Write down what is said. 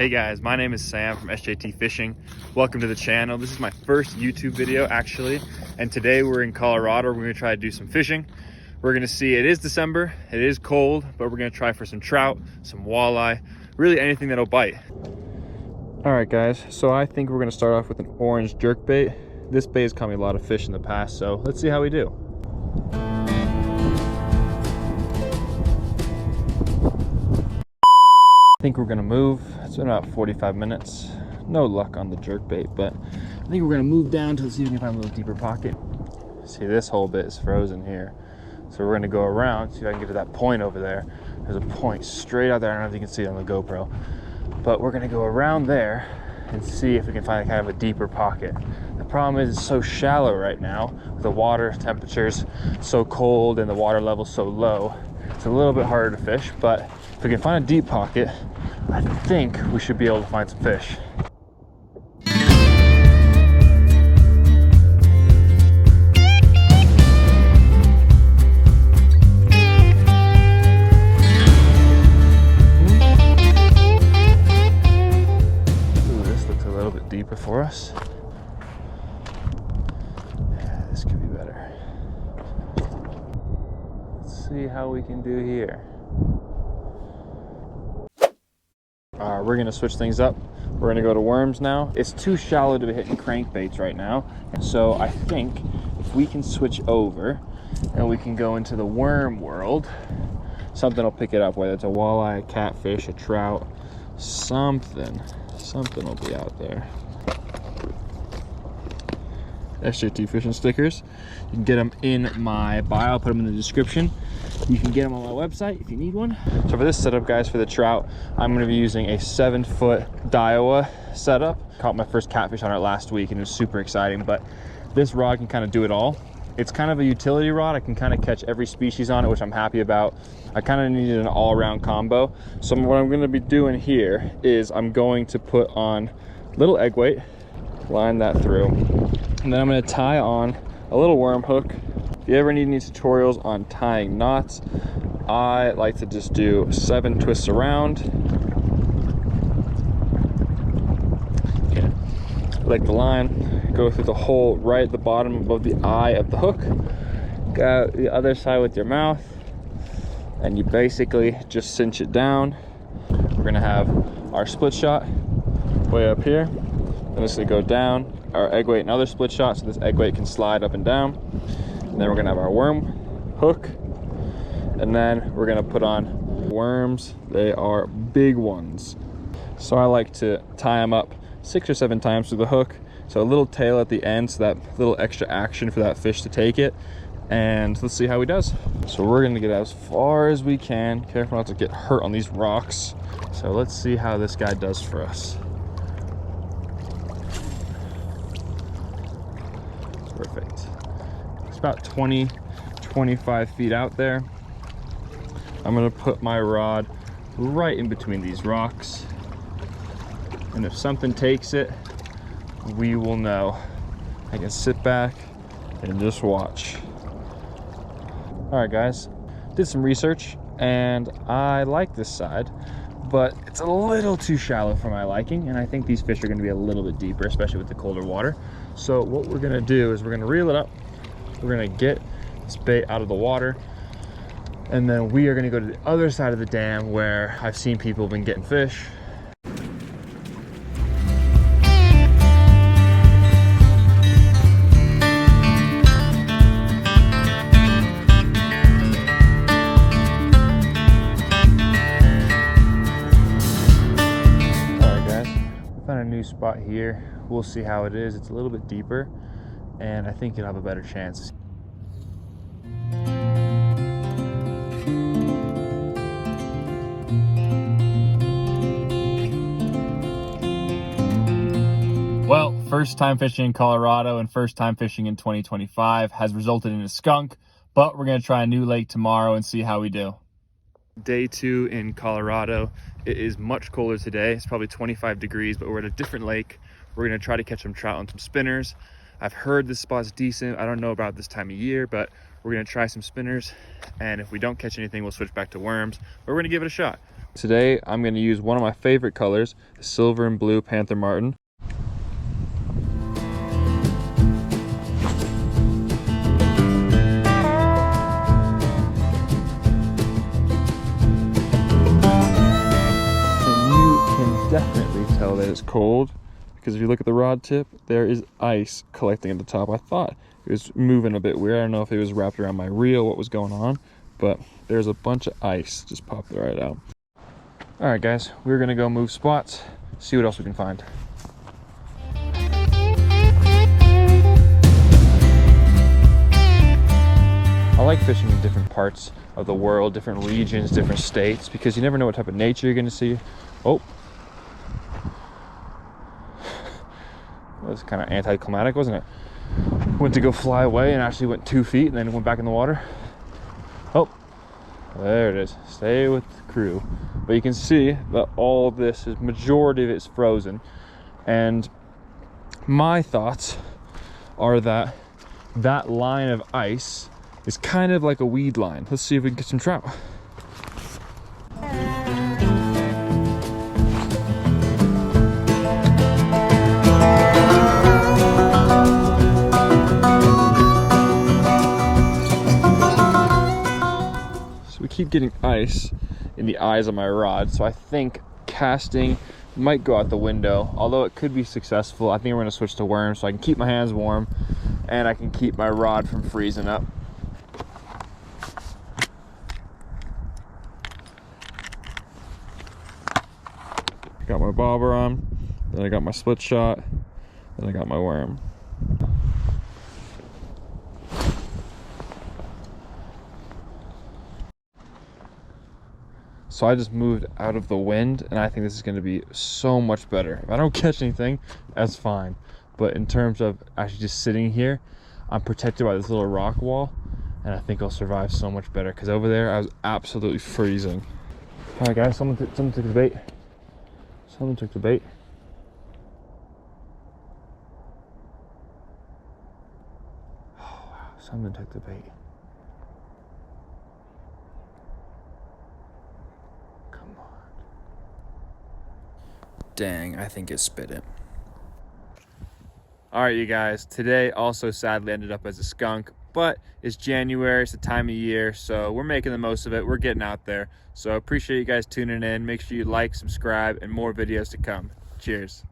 Hey guys, my name is Sam from SJT Fishing. Welcome to the channel. This is my first YouTube video actually, and today we're in Colorado. We're gonna try to do some fishing. We're gonna see, it is December, it is cold, but we're gonna try for some trout, some walleye, really anything that'll bite. All right guys, so I think we're gonna start off with an orange jerkbait. This bait has caught me a lot of fish in the past, so let's see how we do. I think we're gonna move. It's been about 45 minutes. No luck on the jerkbait, but I think we're gonna move down to see if we can find a little deeper pocket. See, this whole bit is frozen here. So we're gonna go around, see if I can get to that point over there. There's a point straight out there. I don't know if you can see it on the GoPro, but we're gonna go around there and see if we can find kind of a deeper pocket. The problem is it's so shallow right now. The water temperature's so cold and the water level's so low. It's a little bit harder to fish, but if we can find a deep pocket, I think we should be able to find some fish. Ooh, this looks a little bit deeper for us. Yeah, this could be better. Let's see how we can do here. We're gonna switch things up. We're gonna go to worms now. It's too shallow to be hitting crankbaits right now. So I think if we can switch over and we can go into the worm world, something will pick it up, whether it's a walleye, a catfish, a trout, something will be out there. SJT Fishing stickers. You can get them in my bio, I'll put them in the description. You can get them on my website if you need one. So for this setup, guys, for the trout, I'm gonna be using a 7-foot Daiwa setup. Caught my first catfish on it last week and it was super exciting, but this rod can kind of do it all. It's kind of a utility rod. I can kind of catch every species on it, which I'm happy about. I kind of needed an all-around combo. So what I'm gonna be doing here is I'm going to put on little egg weight, line that through, and then I'm gonna tie on a little worm hook. If you ever need any tutorials on tying knots, I like to just do 7 twists around. Okay. Like the line, go through the hole right at the bottom above the eye of the hook. Go the other side with your mouth, and you basically just cinch it down. We're gonna have our split shot way up here. Then it's gonna go down, our egg weight, another split shot, so this egg weight can slide up and down. And then we're gonna have our worm hook, and then we're gonna put on worms. They are big ones, so I like to tie them up 6 or 7 times through the hook, so a little tail at the end, so that little extra action for that fish to take it. And let's see how he does. So we're gonna get as far as we can, careful not to get hurt on these rocks. So let's see how this guy does for us. Perfect. It's about 20-25 feet out there. I'm gonna put my rod right in between these rocks, and if something takes it, we will know. I can sit back and just watch. All right guys, did some research and I like this side, but it's a little too shallow for my liking, and I think these fish are gonna be a little bit deeper, especially with the colder water. So what we're gonna do is we're gonna reel it up, we're gonna get this bait out of the water, and then we are gonna go to the other side of the dam where I've seen people have been getting fish. A new spot here. We'll see how it is. It's a little bit deeper, and I think you'll have a better chance. Well, first time fishing in Colorado and first time fishing in 2025 has resulted in a skunk, but we're gonna try a new lake tomorrow and see how we do. Day 2 in Colorado. It is much colder today. It's probably 25 degrees, but we're at a different lake. We're gonna try to catch some trout on some spinners. I've heard this spot's decent. I don't know about this time of year, but we're gonna try some spinners. And if we don't catch anything, we'll switch back to worms, but we're gonna give it a shot. Today, I'm gonna use one of my favorite colors, the silver and blue Panther Martin. Definitely tell that it's cold, because if you look at the rod tip, there is ice collecting at the top. I thought it was moving a bit weird. I don't know if it was wrapped around my reel, what was going on, but there's a bunch of ice just popped right out. All right, guys, we're gonna go move spots, see what else we can find. I like fishing in different parts of the world, different regions, different states, because you never know what type of nature you're gonna see. Oh. That was kind of anticlimactic, wasn't it? Went to go fly away and actually went 2 feet and then went back in the water. Oh, there it is. Stay with the crew. But you can see that all this is, majority of it's frozen. And my thoughts are that that line of ice is kind of like a weed line. Let's see if we can get some trout. Keep getting ice in the eyes of my rod, so I think casting might go out the window, although it could be successful. I think we're going to switch to worms so I can keep my hands warm and I can keep my rod from freezing up. Got my bobber on, then I got my split shot, then I got my worm. So I just moved out of the wind, and I think this is going to be so much better. If I don't catch anything, that's fine. But in terms of actually just sitting here, I'm protected by this little rock wall, and I think I'll survive so much better, because over there I was absolutely freezing. All right, guys, someone took the bait. Someone took the bait. Oh, wow, someone took the bait. Dang, I think it spit it. All right, you guys, today also sadly ended up as a skunk, but it's January, it's the time of year, so we're making the most of it. We're getting out there. So appreciate you guys tuning in. Make sure you like, subscribe, and more videos to come. Cheers.